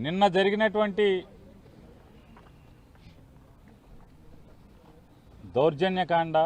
నిన్న జరిగినటువంటి దౌర్జన్యకాండ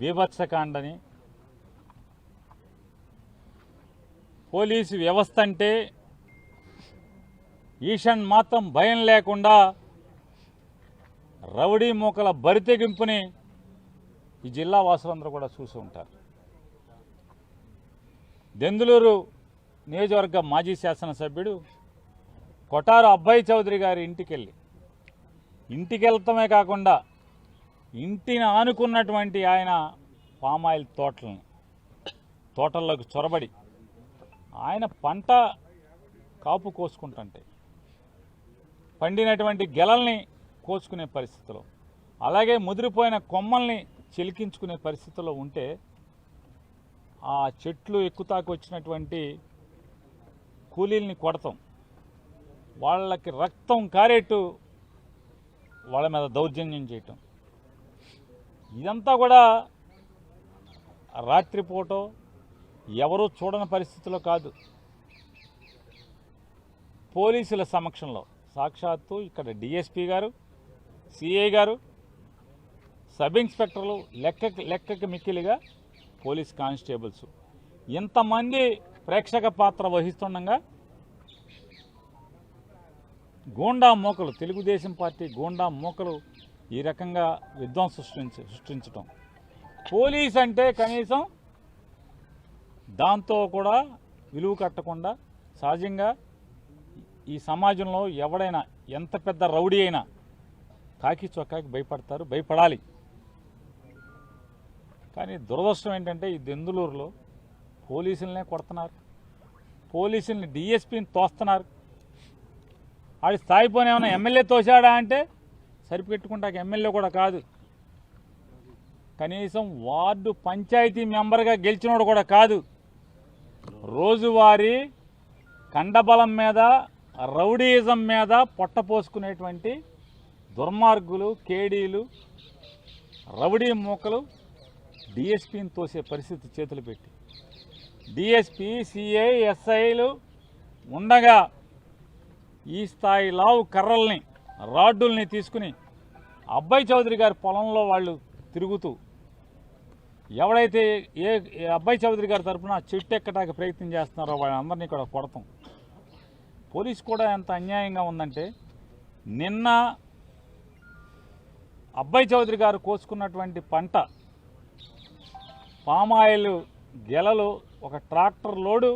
బీభత్సకాండని పోలీసు వ్యవస్థ అంటే ఈషన్ మాత్రం భయం లేకుండా రౌడీ మూకల బరితెగింపుని ఈ జిల్లా వాసులందరూ కూడా చూసి ఉంటారు. దెందులూరు నియోజకవర్గ మాజీ శాసనసభ్యుడు కొటారు అబ్బాయి చౌదరి గారి ఇంటికి వెళ్తామే కాకుండా ఇంటిని ఆనుకున్నటువంటి ఆయన పామాయిల్ తోటల్లోకి చొరబడి ఆయన పంట కాపు కోసుకుంటుంటే పండినటువంటి గెలల్ని కోసుకునే పరిస్థితిలో, అలాగే ముదిరిపోయిన కొమ్మల్ని చిలికించుకునే పరిస్థితిలో ఉంటే ఆ చెట్లు ఎక్కుతాకు వచ్చినటువంటి కూలీల్ని కొడతాం, వాళ్ళకి రక్తం కారేట్టు వాళ్ళ మీద దౌర్జన్యం చేయటం, ఇదంతా కూడా రాత్రిపూట ఎవరూ చూడని పరిస్థితిలో కాదు, పోలీసుల సమక్షంలో సాక్షాత్తు ఇక్కడ డిఎస్పీ గారు, సిఐ గారు, సబ్ ఇన్స్పెక్టర్లు, లెక్కకి మిక్కిలిగా పోలీస్ కానిస్టేబుల్స్ ఇంతమంది ప్రేక్షక పాత్ర వహిస్తుండగా గూండా మూకలు, తెలుగుదేశం పార్టీ గూండా మూకలు ఈ రకంగా విధ్వంసం సృష్టించటం, పోలీస్ అంటే కనీసం దాంతో కూడా విలువ కట్టకుండా సహజంగా ఈ సమాజంలో ఎవడైనా ఎంత పెద్ద రౌడీ అయినా కాకి చొక్కాకి భయపడతారు, భయపడాలి. కానీ దురదృష్టం ఏంటంటే ఈ దెందులూరులో పోలీసులనే కొడుతున్నారు, పోలీసుల్ని డిఎస్పీని తోస్తున్నారు. ఆడి స్థాయిపోయిన ఏమైనా ఎమ్మెల్యే తోశాడా అంటే సరిపెట్టుకుంటాక ఎమ్మెల్యే కూడా కాదు, కనీసం వార్డు పంచాయతీ మెంబర్గా గెలిచినోడు కూడా కాదు. రోజువారీ కండబలం మీద, రౌడీయిజం మీద పొట్టపోసుకునేటువంటి దుర్మార్గులు, కేడీలు, రౌడీ మూకలు డిఎస్పీని తోసే పరిస్థితి చేతులు పెట్టి, డిఎస్పీ, సిఐ, ఎస్ఐలు ఉండగా ఈ స్థాయి లావు కర్రల్ని, రాడ్డుల్ని తీసుకుని అబ్బాయి చౌదరి గారి పొలంలో వాళ్ళు తిరుగుతూ ఎవడైతే ఏ అబ్బాయి చౌదరి గారి తరఫున చెట్టు ఎక్కడానికి ప్రయత్నం చేస్తున్నారో వాళ్ళందరినీ కూడా కొడతాం. పోలీసు కూడా ఎంత అన్యాయంగా ఉందంటే, నిన్న అబ్బాయి చౌదరి గారు కోసుకున్నటువంటి పంట పామాయిల్ గెలలు ఒక ట్రాక్టర్ లోడు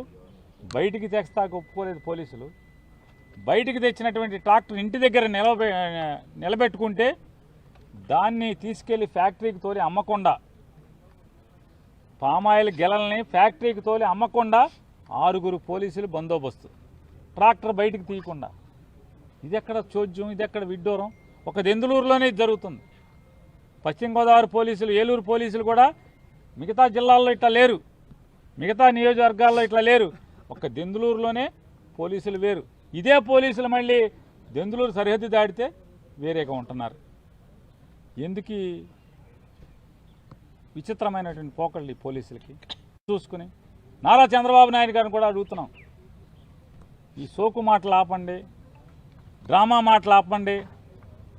బయటికి తెస్తాకు ఒప్పుకోలేదు పోలీసులు. బయటికి తెచ్చినటువంటి ట్రాక్టర్ ఇంటి దగ్గర నిలబెట్టుకుంటే దాన్ని తీసుకెళ్లి ఫ్యాక్టరీకి తోలి అమ్మకుండా, పామాయిల్ గెలల్ని ఫ్యాక్టరీకి తోలి అమ్మకుండా 6 పోలీసులు బందోబస్తు, ట్రాక్టర్ బయటికి తీయకుండా. ఇది ఎక్కడ చోద్యం, ఇది ఎక్కడ విడ్డూరం? ఒక దెందులూరులోనే జరుగుతుంది. పశ్చిమ గోదావరి పోలీసులు, ఏలూరు పోలీసులు కూడా మిగతా జిల్లాల్లో ఇట్లా లేరు, మిగతా నియోజకవర్గాల్లో ఇట్లా లేరు. ఒక దెందులూరులోనే పోలీసులు వేరు. ఇదే పోలీసులు మళ్ళీ దెందులూరు సరిహద్దు దాటితే వేరేగా ఉంటున్నారు. ఎందుకు విచిత్రమైనటువంటి పోకళ్ళు ఈ పోలీసులకి? చూసుకుని నారా చంద్రబాబు నాయుడు గారిని కూడా అడుగుతున్నాం, ఈ సోకు మాటలు ఆపండి, డ్రామా మాటలు ఆపండి.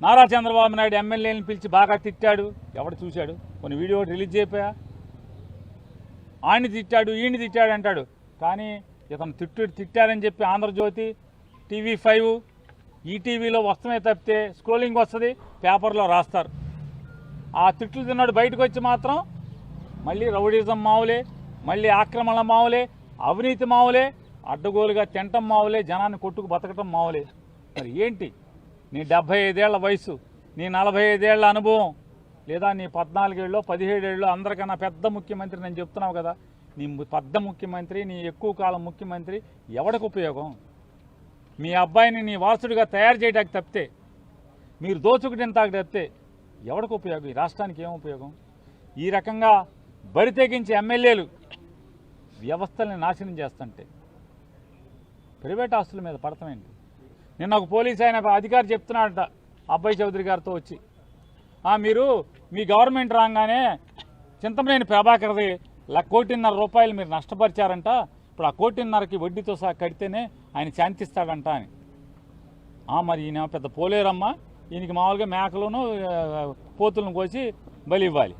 నారా చంద్రబాబు నాయుడు ఎమ్మెల్యేని పిలిచి బాగా తిట్టాడు, ఎవడు చూశాడు? కొన్ని వీడియో రిలీజ్ అయిపోయా, ఆయన్ని తిట్టాడు, ఈయన్ని తిట్టాడు అంటాడు. కానీ ఇతను తిట్టారని చెప్పి ఆంధ్రజ్యోతి, TV5, ఈటీవీలో వస్తమే తప్పితే స్క్రోలింగ్ వస్తుంది, పేపర్లో రాస్తారు. ఆ తిట్లు తిన్నాడు బయటకు వచ్చి మాత్రం మళ్ళీ రౌడీజం మావులే, మళ్ళీ ఆక్రమణ మావులే, అవినీతి మావులే, అడ్డగోలుగా తింటం మావులే, జనాన్ని కొట్టుకు బతకటం మావులే. మరి ఏంటి నీ 75 ఏళ్ల వయసు, నీ 45 ఏళ్ల అనుభవం, లేదా నీ 14 ఏళ్ళు 17 ఏళ్ళు అందరికన్నా పెద్ద ముఖ్యమంత్రి నేను చెప్తున్నావు కదా, నీ పెద్ద ముఖ్యమంత్రి, నీ ఎక్కువ కాలం ముఖ్యమంత్రి ఎవడికి ఉపయోగం? మీ అబ్బాయిని నీ వారసుడిగా తయారు చేయడానికి తప్పితే, మీరు దోచుకునేంతకు తప్పితే ఎవడికి ఉపయోగం? ఈ రాష్ట్రానికి ఏం ఉపయోగం? ఈ రకంగా బరి తెగించే ఎమ్మెల్యేలు వ్యవస్థల్ని నాశనం చేస్తుంటే ప్రైవేట్ ఆస్తుల మీద పడతామేంటి? నిన్న ఒక పోలీస్ ఆయన అధికారి చెప్తున్నాడట అబ్బాయి చౌదరి గారితో వచ్చి, మీరు మీ గవర్నమెంట్ రాగానే చింతమనేని ప్రభాకర్ది 1.5 కోటి మీరు నష్టపరిచారంట, ఇప్పుడు ఆ 1,5,00,000కి వడ్డీతో సహా కడితేనే ఆయన శాంతిస్తాడంట అని. మరి ఈయన పెద్ద పోలేరమ్మ, ఈయనకి మామూలుగా మేకలను పోతులను కోసి బలి ఇవ్వాలి.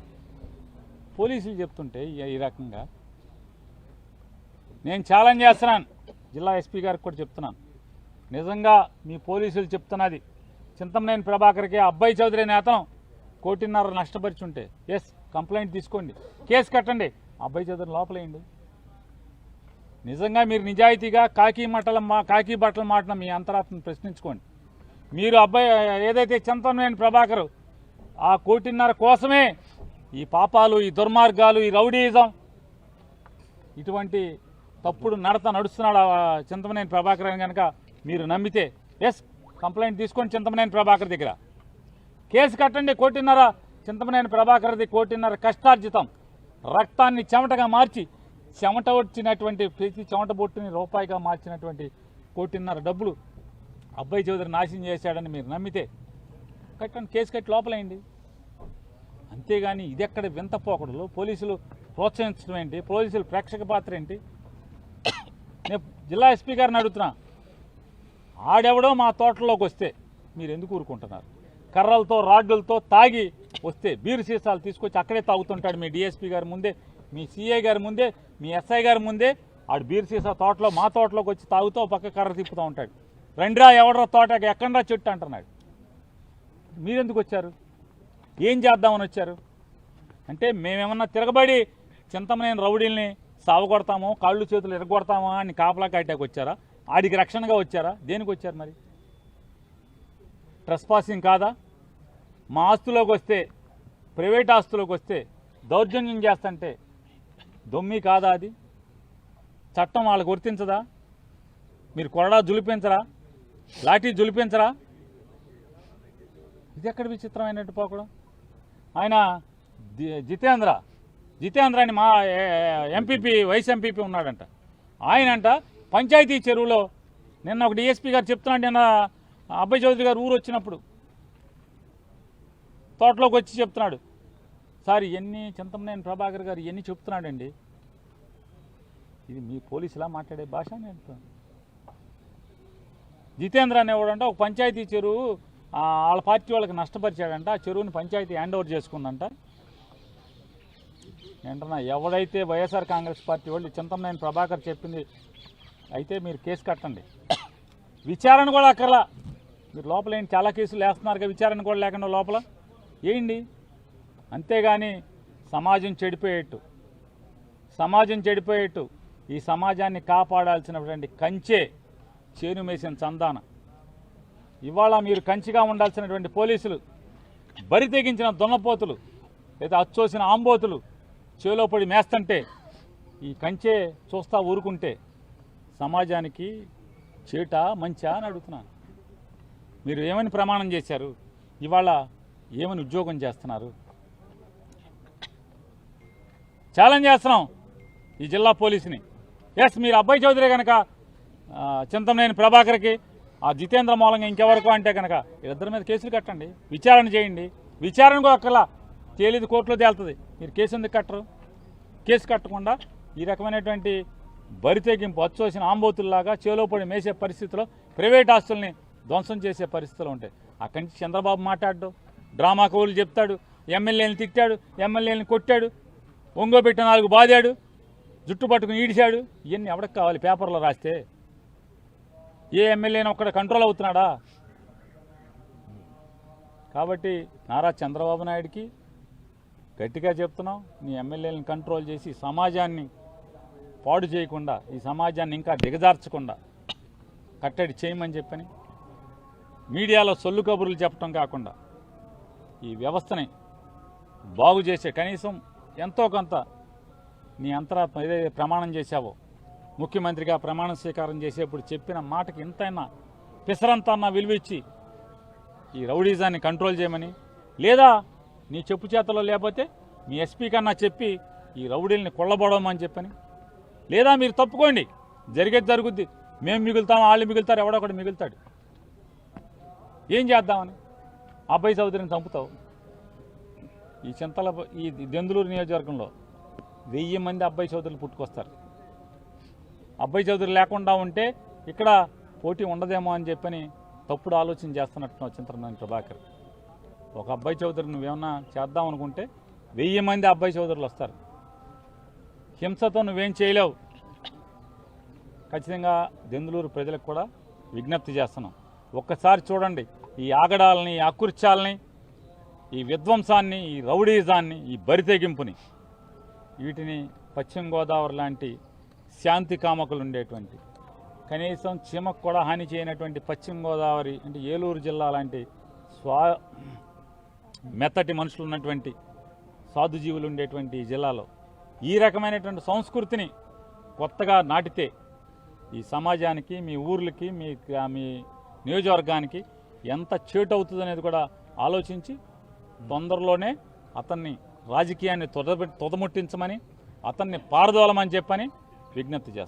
పోలీసులు చెప్తుంటే ఈ రకంగా నేను ఛాలెంజ్ చేస్తున్నాను, జిల్లా ఎస్పీ గారికి కూడా చెప్తున్నాను. నిజంగా మీ పోలీసులు చెప్తున్నది చింతమనేని ప్రభాకర్కి అబ్బాయి చౌదరి అనే అతను 1,5,00,000 నష్టపరిచుంటే ఎస్ కంప్లైంట్ తీసుకోండి, కేసు కట్టండి, అబ్బాయి చౌదరి లోపలేయండి. నిజంగా మీరు నిజాయితీగా కాకి బట్టలు మాటన మీ అంతరాత్మను ప్రశ్నించుకోండి. మీరు అబ్బాయి ఏదైతే చింతమనేని ప్రభాకర్ ఆ 1,5,00,000 కోసమే ఈ పాపాలు, ఈ దుర్మార్గాలు, ఈ రౌడీయిజం, ఇటువంటి తప్పుడు నడత నడుస్తున్నాడు చింతమనేని ప్రభాకర్ అని కనుక మీరు నమ్మితే ఎస్ కంప్లైంట్ తీసుకొని చింతమనేని ప్రభాకర్ దగ్గర కేసు కట్టండి. 1,5,00,000 చింతమనేని ప్రభాకర్ది 1,5,00,000 కష్టార్జితం, రక్తాన్ని చెమటగా మార్చి చెమట వచ్చినటువంటి ప్రతి చెమట బొట్టుని రూపాయిగా మార్చినటువంటి 1,5,00,000 డబ్బులు అబ్బాయి చౌదరి నాశనం చేశాడని మీరు నమ్మితే కట్టండి, కేసు కట్టి లోపలేయండి. అంతేగాని ఇది ఎక్కడ వింత పోకడలు, పోలీసులు ప్రోత్సహించడం ఏంటి, పోలీసులు ప్రేక్షక పాత్ర ఏంటి? నేను జిల్లా ఎస్పీ గారిని అడుగుతున్నా, ఆడెవడో మా తోటలోకి వస్తే మీరు ఎందుకు ఊరుకుంటున్నారు? కర్రలతో రాడ్డులతో తాగి వస్తే బీరు సీసాలు తీసుకొచ్చి అక్కడే తాగుతుంటాడు మీ డిఎస్పీ గారి ముందే, మీ సిఐ గారి ముందే, మీ ఎస్ఐ గారి ముందే. ఆడు బీరు సీసా తోటలో మా తోటలోకి వచ్చి తాగుతూ పక్క కర్ర తిప్పుతూ ఉంటాడు. రండిరా ఎవడరా తోటకి, ఎక్కడరా చెట్టు అంటున్నాడు. మీరెందుకు వచ్చారు? ఏం చేద్దామని వచ్చారు? అంటే మేమేమన్నా తిరగబడి చింతమనేని రౌడీల్ని సావగొడతామో, కాళ్ళు చేతులు ఎరగొడతామో అని కాపలా కాటాకి వచ్చారా? ఆడికి రక్షణగా వచ్చారా? దేనికి వచ్చారు మరి? ట్రెస్పాసింగ్ కాదా? మా ఆస్తులోకి వస్తే, ప్రైవేట్ ఆస్తులోకి వస్తే దౌర్జన్యం చేస్తుంటే దొమ్మి కాదా? అది చట్టం వాళ్ళకు వర్తించదా? మీరు కొరడా జులిపించరా? లాఠీ జులిపించరా? ఇది ఎక్కడ విచిత్రమైనట్టు పోకడం. ఆయన జితేంద్ర అని మా ఎంపీపీ, వైస్ ఎంపీపీ ఉన్నాడంట. ఆయనంట పంచాయతీ చెరువులో నిన్న ఒక డిఎస్పీ గారు చెప్తున్నాడు, నిన్న అబ్బాయి చౌదరి గారు ఊరు వచ్చినప్పుడు తోటలోకి వచ్చి చెప్తున్నాడు, సార్ ఇవన్నీ చింతమనేని ప్రభాకర్ గారు ఇవన్నీ చెప్తున్నాడండి. ఇది మీ పోలీసులా మాట్లాడే భాష? నేను జితేంద్ర అనేవాడంట ఒక పంచాయతీ చెరువు వాళ్ళ పార్టీ వాళ్ళకి నష్టపరిచాడంట, ఆ చెరువుని పంచాయతీ హ్యాండ్ ఓవర్ చేసుకుందంట. ఏంటన్నా ఎవడైతే వైఎస్ఆర్ కాంగ్రెస్ పార్టీ వాళ్ళు చింతమనేని ప్రభాకర్ చెప్పింది అయితే మీరు కేసు కట్టండి, విచారణ కూడా అక్కర్లా. మీరు లోపల ఏంటి చాలా కేసులు వేస్తున్నారుగా, విచారణ కూడా లేకుండా లోపల వేయండి. అంతేగాని సమాజం చెడిపోయేట్టు ఈ సమాజాన్ని కాపాడాల్సినటువంటి కంచే చేను మేసిన చందాన ఇవాళ మీరు కంచిగా ఉండాల్సినటువంటి పోలీసులు బరి తెగించిన దున్నపోతులు లేదా అచ్చోసిన ఆంబోతులు చేలో పడి మేస్తంటే ఈ కంచే చూస్తా ఊరుకుంటే సమాజానికి చేట మంచా అని అడుగుతున్నాను. మీరు ఏమని ప్రమాణం చేశారు? ఇవాళ ఏమని ఉద్యోగం చేస్తున్నారు? ఛాలెంజ్ చేస్తున్నాం ఈ జిల్లా పోలీసుని. ఎస్ మీరు అబ్బాయి చౌదరి కనుక చింతమనేని ప్రభాకర్కి ఆ జితేంద్ర మూలంగా ఇంకెవరకు అంటే కనుక వీళ్ళిద్దరి మీద కేసులు కట్టండి, విచారణ చేయండి. విచారణ కూడా అక్కర్లా, తేలిది కోర్టులో తేలుతుంది. మీరు కేసు ఎందుకు కట్టరు? కేసు కట్టకుండా ఈ రకమైనటువంటి బరితెగింపు అచ్చోసిన ఆంబోతుల్లాగా చేలోపడి మేసే పరిస్థితిలో ప్రైవేట్ ఆస్తుల్ని ధ్వంసం చేసే పరిస్థితులు ఉంటాయి. అక్కడి నుంచి చంద్రబాబు మాట్లాడు, డ్రామా కవులు చెప్తాడు, ఎమ్మెల్యేని తిట్టాడు, ఎమ్మెల్యేని కొట్టాడు, ఒంగోబెట్ట 4 బాదాడు, జుట్టు పట్టుకుని ఈడిశాడు. ఇవన్నీ ఎవరికి కావాలి? పేపర్లో రాస్తే ఏ ఎమ్మెల్యేని ఒక్కడ కంట్రోల్ అవుతున్నాడా? కాబట్టి నారా చంద్రబాబు నాయుడికి గట్టిగా చెప్తున్నాం, నీ ఎమ్మెల్యేలను కంట్రోల్ చేసి సమాజాన్ని పాడు చేయకుండా, ఈ సమాజాన్ని ఇంకా దిగజార్చకుండా కట్టడి చేయమని చెప్పని మీడియాలో సొల్లు కబుర్లు చెప్పడం కాకుండా ఈ వ్యవస్థని బాగు చేసే కనీసం ఎంతో కొంత నీ అంతరాత్మ ఏదైతే ప్రమాణం చేశావో, ముఖ్యమంత్రిగా ప్రమాణ స్వీకారం చేసేప్పుడు చెప్పిన మాటకి ఇంతైనా పిసరంతన్నా విలువ ఇచ్చి ఈ రౌడీజాన్ని కంట్రోల్ చేయమని, లేదా నీ చెప్పు చేతలో లేకపోతే మీ ఎస్పీ కన్నా చెప్పి ఈ రౌడీల్ని కొల్లబడమని చెప్పని, లేదా మీరు తప్పుకోండి, జరిగేది జరుగుద్ది, మేము మిగులుతాం, వాళ్ళు మిగులుతారు, ఎవడో ఒకటి మిగులుతాడు. ఏం చేద్దామని అబ్బాయి చౌదరిని చంపుతావు? ఈ దెందులూరు నియోజకవర్గంలో 1000 మంది అబ్బాయి చౌదరులు పుట్టుకొస్తారు. అబ్బాయి చౌదరి లేకుండా ఉంటే ఇక్కడ పోటీ ఉండదేమో అని చెప్పని తప్పుడు ఆలోచన చేస్తున్నట్టు చింతననేని ప్రభాకర్. ఒక అబ్బాయి చౌదరి నువ్వేమన్నా చేద్దాం అనుకుంటే 1000 మంది అబ్బాయి చౌదరులు వస్తారు. హింసతో నువ్వేం చేయలేవు. ఖచ్చితంగా దెందులూరు ప్రజలకు కూడా విజ్ఞప్తి చేస్తున్నాం. ఒక్కసారి చూడండి ఈ ఆగడాలని, ఈ అకృత్యాలని, ఈ విధ్వంసాన్ని, ఈ రౌడీజాన్ని, ఈ బరితెగింపుని. వీటిని పశ్చిమ గోదావరి లాంటి శాంతి కామకులు ఉండేటువంటి, కనీసం చీమకు కూడా హాని చేయనటువంటి పశ్చిమ గోదావరి అంటే ఏలూరు జిల్లా లాంటి మెత్తటి మనుషులు ఉన్నటువంటి సాధుజీవులు ఉండేటువంటి ఈ జిల్లాలో ఈ రకమైనటువంటి సంస్కృతిని కొత్తగా నాటితే ఈ సమాజానికి, మీ ఊర్లకి, మీ నియోజకవర్గానికి ఎంత చేటు అవుతుంది అనేది కూడా ఆలోచించి తొందరలోనే అతన్ని రాజకీయాన్ని తుదముట్టించమని, అతన్ని పారదోలమని చెప్పని విజ్ఞప్తి చేస్తాను.